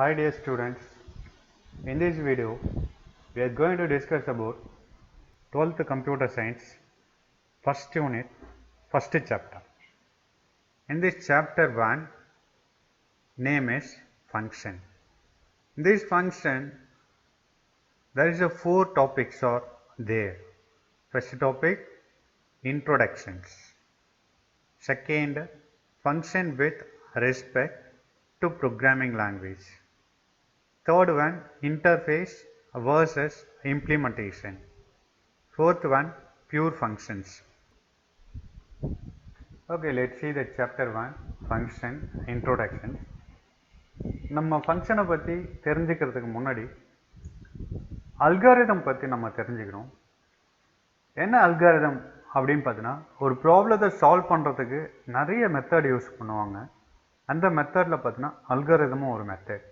Hi dear students, in this video we are going to discuss about 12th computer science first unit, first chapter. In this chapter 1, name is function. In this function there is a 4 topics are there. First topic, introductions. Second, function with respect to programming language. Third one, interface versus implementation. Fourth one, pure functions. Okay, let's see the chapter 1, function, introduction. நம்ம ஃபங்க்ஷனை பற்றி தெரிஞ்சுக்கிறதுக்கு முன்னாடி algorithm பற்றி நம்ம தெரிஞ்சுக்கணும். என்ன algorithm அப்படின்னு பார்த்தீங்கன்னா, ஒரு ப்ராப்ளத்தை சால்வ் பண்ணுறதுக்கு நிறைய மெத்தட் யூஸ் பண்ணுவாங்க. அந்த மெத்தடில் பார்த்தீங்கன்னா அல்காரிதமும் ஒரு மெத்தட்.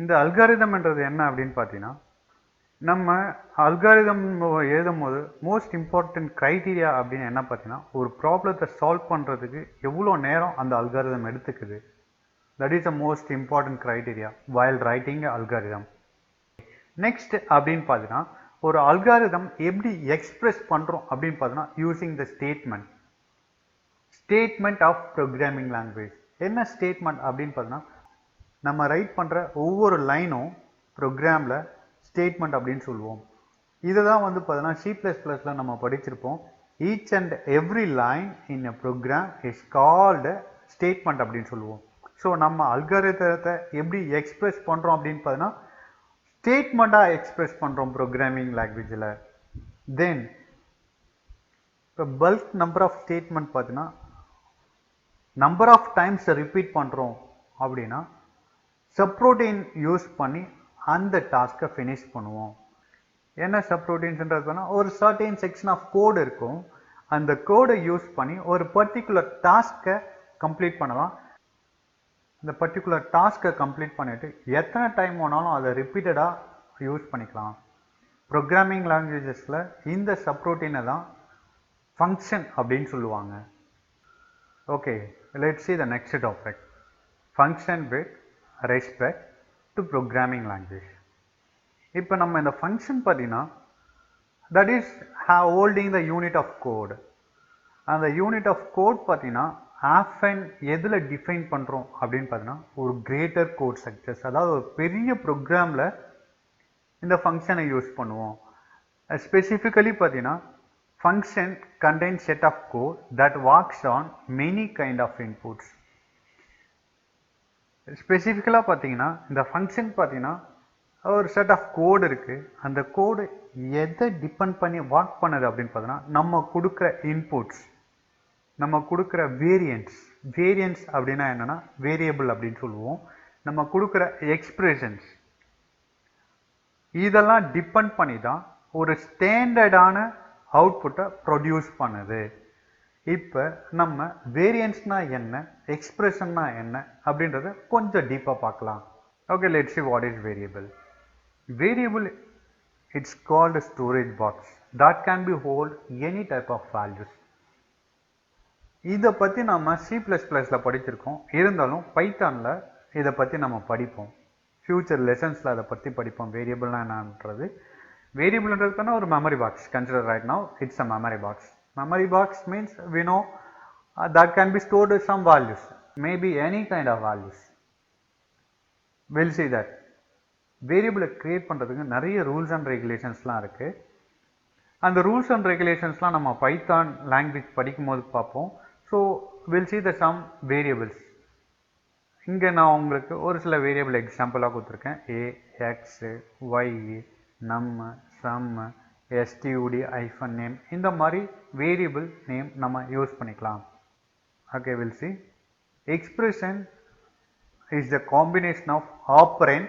இந்த அல்காரிதம்ன்றது என்ன அப்படின்னு பார்த்தீங்கன்னா, நம்ம அல்காரிதம் எழுதும் போது மோஸ்ட் இம்பார்ட்டன்ட் க்ரைட்டீரியா அப்படின்னு என்ன பார்த்தீங்கன்னா, ஒரு ப்ராப்ளத்தை சால்வ் பண்ணுறதுக்கு எவ்வளோ நேரம் அந்த அல்காரிதம் எடுத்துக்குது. That is the most important criteria while writing algorithm. Next அப்படின்னு பார்த்தீங்கன்னா, ஒரு அல்காரிதம் எப்படி எக்ஸ்பிரஸ் பண்ணுறோம் அப்படின்னு பார்த்தீங்கன்னா, using the statement of programming language. என்ன ஸ்டேட்மெண்ட் அப்படின்னு பார்த்தீங்கன்னா, நம்ம ரைட் பண்ணுற ஒவ்வொரு லைனும் ப்ரோக்ராமில் ஸ்டேட்மெண்ட் அப்படின்னு சொல்லுவோம். இதை தான் வந்து பார்த்தீங்கன்னா C++ல நம்ம படிச்சிருப்போம். Each and every line in a program is called statement அப்படின்னு சொல்லுவோம். ஸோ நம்ம அல்காரிதத்தை எப்படி எக்ஸ்பிரஸ் பண்ணுறோம் அப்படின்னு பார்த்தீங்கன்னா, ஸ்டேட்மெண்ட்டாக எக்ஸ்பிரஸ் பண்ணுறோம் ப்ரோக்ராமிங் லாங்குவேஜில். தென் இப்போ பல்க் நம்பர் ஆஃப் ஸ்டேட்மெண்ட் பார்த்தீங்கன்னா, நம்பர் ஆஃப் டைம்ஸ் ரிப்பீட் பண்ணுறோம் அப்படின்னா சப்ரோட்டீன் யூஸ் பண்ணி அந்த டாஸ்க்கை ஃபினிஷ் பண்ணுவோம். என்ன சப்ரோட்டீன்ஸ்ன்றதுனா, ஒரு சர்டைன் செக்ஷன் ஆஃப் கோடு இருக்கும். அந்த கோடை யூஸ் பண்ணி ஒரு பர்டிகுலர் டாஸ்க்கை கம்ப்ளீட் பண்ணலாம். அந்த பர்டிகுலர் டாஸ்க்கை கம்ப்ளீட் பண்ணிவிட்டு எத்தனை டைம் வேணாலும் அதை ரிப்பீட்டடாக யூஸ் பண்ணிக்கலாம். ப்ரோக்ராமிங் லாங்குவேஜஸில் இந்த சப்ரோட்டீனை தான் ஃபங்க்ஷன் அப்படின்னு சொல்லுவாங்க. Okay, let's see the next topic, function with respect to programming language. இப்போ நம்ம இந்த ஃபங்க்ஷன் பார்த்தீங்கன்னா, that is holding the unit of code. அந்த யூனிட் ஆஃப் கோட் பார்த்தீங்கன்னா ஆஃபன் எதில் டிஃபைன் பண்ணுறோம் அப்படின்னு பார்த்தீங்கன்னா, ஒரு கிரேட்டர் கோட் ஸ்ட்ரக்சர்ஸ், அதாவது ஒரு பெரிய ப்ரோக்ராமில் இந்த ஃபங்க்ஷனை யூஸ் பண்ணுவோம். ஸ்பெசிஃபிக்கலி பார்த்தீங்கன்னா, function contains set of code that works on many kind of inputs. ஸ்பெசிஃபிக்கலாக பார்த்தீங்கன்னா, இந்த ஃபங்க்ஷன் பார்த்தீங்கன்னா ஒரு செட் ஆஃப் கோடு இருக்குது. அந்த கோடு எதை டிபெண்ட் பண்ணி ஒர்க் பண்ணுது அப்படின்னு பார்த்தீங்கன்னா, நம்ம கொடுக்குற இன்புட்ஸ், நம்ம கொடுக்குற வேரியன்ஸ் அப்படின்னா என்னென்னா வேரியபிள் அப்படின்னு சொல்லுவோம். நம்ம கொடுக்குற எக்ஸ்பிரஷன்ஸ், இதெல்லாம் டிபெண்ட் பண்ணி தான் ஒரு ஸ்டாண்டர்டான அவுட்புட்டை ப்ரொடியூஸ் பண்ணுது. இப்போ நம்ம வேரியன்ஸ்னா என்ன, எக்ஸ்பிரஷன்னா என்ன அப்படின்றத கொஞ்சம் டீப்பாக பார்க்கலாம். Okay, let's see what is variable. Variable, it's called a storage box that can be hold any type of values. இதை பற்றி நம்ம C++ல படிச்சிருக்கோம். இருந்தாலும் பைத்தானில் இதை பற்றி நம்ம படிப்போம். ஃபியூச்சர் லெசன்ஸில் அதை பற்றி படிப்போம். வேரியபிள்னா என்னன்றது. வேரியபிள்ன்றதுக்கான ஒரு memory box. Consider right now it's a memory box. Memory box means we know that can be stored some values, maybe any kind of values. We'll see that. Variable create பண்ணுறதுக்கு நிறைய rules and ரெகுலேஷன்ஸ்லாம் இருக்குது. அந்த rules and ரெகுலேஷன்ஸ்லாம் நம்ம Python language படிக்கும் போது பார்ப்போம். So we'll see the some variables. இங்கே நான் உங்களுக்கு ஒரு சில வேரியபிள் எக்ஸாம்பிளாக கொடுத்துருக்கேன். a, x, y, num, sum, std, -name, இந்த மாதிரி வேரியபிள் நேம் நம்ம யூஸ் பண்ணிக்கலாம். Okay, we'll see. Expression is the combination of operand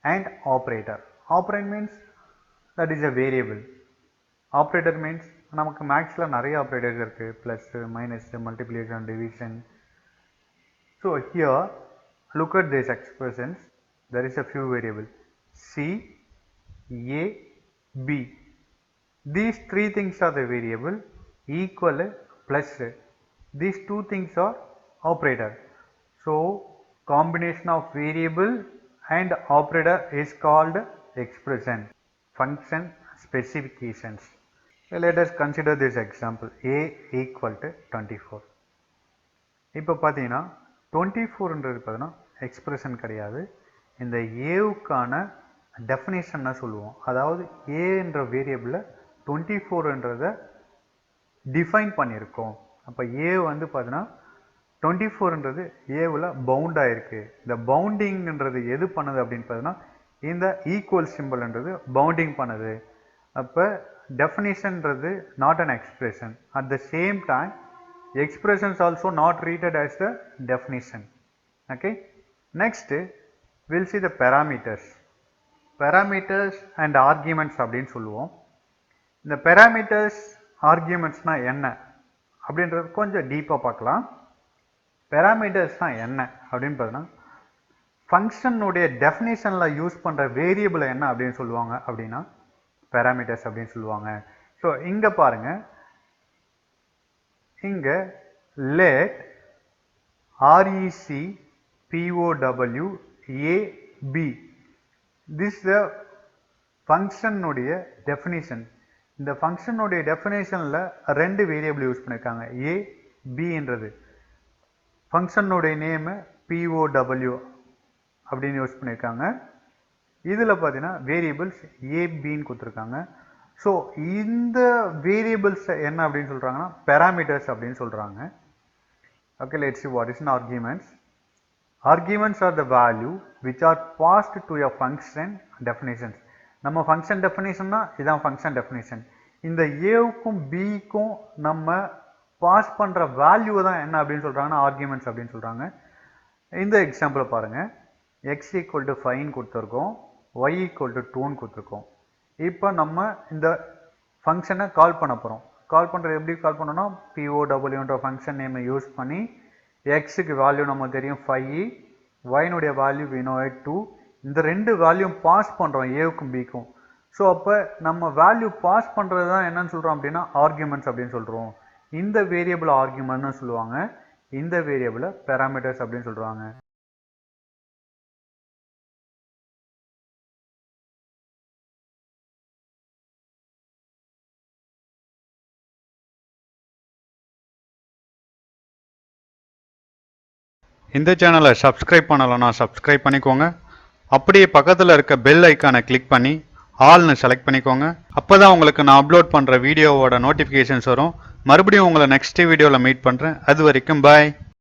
and operator. Operand means that is a variable. Operator means நமக்கு மேக்ஸில் நிறைய ஆப்ரேட்டர்ஸ் இருக்குது. Plus, minus, multiplication, division. So here look at these expressions. There is a few variable c, a, b. These three things are the variable. Equal, plus, these two things are operator. So combination of variable and operator is called expression. Function specifications. Let us consider this example. A equal to 24. இப்போ பார்த்தீங்கன்னா 24ன்றது பார்த்தீங்கன்னா expression கிடையாது. இந்த ஏவுக்கான definition சொல்லுவோம். அதாவது ஏன்ற வேரியபிளில் 24ன்றதை define பண்ணியிருக்கோம். அப்போ ஏ வந்து பார்த்தீங்கன்னா 24ன்றது ஏவில் பவுண்ட் ஆகிருக்கு. இந்த பவுண்டிங்ன்றது எது பண்ணுது அப்படின்னு பார்த்தீங்கன்னா இந்த ஈக்குவல் சிம்பிள்ன்றது பவுண்டிங் பண்ணுது. அப்போ டெஃபினேஷன்ன்றது not an expression. At the same time expressions also not treated as the definition. Okay, next we'll see the parameters and arguments அப்படினு சொல்லுவோம். இந்த parameters argumentsனா என்ன அப்படின்றது கொஞ்சம் டீப்பா பார்க்கலாம். parametersனா என்ன அப்படினு பார்த்தா ஃபங்க்ஷன் உடைய டெஃபினிஷன்ல யூஸ் பண்ற வேரியபிள் என்ன அப்படினு சொல்லுவாங்க. அப்படினா parameters அப்படினு சொல்லுவாங்க. சோ இங்க பாருங்க, இங்க let rec pow a b, this is the function உடைய definition. இந்த function உடைய definitionல ரெண்டு வேரியபிள் யூஸ் பண்ணிருக்காங்க. a b என்றது function உடைய நேம் pow அப்படின்னு யூஸ் பண்ணிருக்காங்க. இதுல பாத்தீங்கன்னா வேரியபிள்ஸ் a b ன்னு கொடுத்திருக்காங்க. ஸோ இந்த வேரியபிள்ஸ் என்ன அப்படின்னு சொல்றாங்கன்னா parameters அப்படின்னு சொல்றாங்க. Okay, let's see what is an arguments. Arguments are the value which are passed to a function definitions. நம்ம ஃபங்க்ஷன் டெஃபினிஷன்னா இதான் ஃபங்க்ஷன் டெஃபினிஷன். இந்த ஏவுக்கும் பிக்கும் நம்ம பாஸ் பண்ற வேல்யூ தான் என்ன அப்படின்னு சொல்றாங்கன்னா ஆர்குமெண்ட்ஸ் அப்படின்னு சொல்றாங்க. இந்த எக்ஸாம்பிள் பாருங்க, x equal to 5 கொடுத்துருக்கோம், y equal to 2 கொடுத்துருக்கோம். இப்போ நம்ம இந்த ஃபங்க்ஷனை கால் பண்ண போகிறோம். கால் பண்ணுறது எப்படி கால் பண்ணோம்னா POWன்ற ஃபங்க்ஷன் நேமை யூஸ் பண்ணி எக்ஸுக்கு வேல்யூ நம்ம தெரியும் 5, ஒய்னுடைய வேல்யூ we know it 2. இந்த ரெண்டு வேல்யூ பாஸ் பண்ணுறோம் ஏவுக்கும் பிக்கும். ஸோ அப்போ நம்ம வேல்யூ பாஸ் பண்ணுறது தான் என்னன்னு சொல்கிறோம் அப்படின்னா ஆர்குமெண்ட்ஸ் அப்படின்னு சொல்கிறோம். இந்த வேரியபிள் ஆர்குமெண்ட்னு சொல்லுவாங்க, இந்த வேரியபிளை பேராமீட்டர்ஸ் அப்படின்னு சொல்கிறாங்க. இந்த சேனலை சப்ஸ்கிரைப் பண்ணலைன்னா சப்ஸ்கிரைப் பண்ணிக்கோங்க. அப்படியே பக்கத்தில் இருக்க பெல் ஐக்கானை கிளிக் பண்ணி ஆல்னு செலக்ட் பண்ணிக்கோங்க. அப்போ தான் உங்களுக்கு நான் அப்லோட் பண்ணுற வீடியோவோட நோட்டிஃபிகேஷன்ஸ் வரும். மறுபடியும் உங்களை நெக்ஸ்ட் வீடியோவில் மீட் பண்ணுறேன். அது வரைக்கும் பாய்.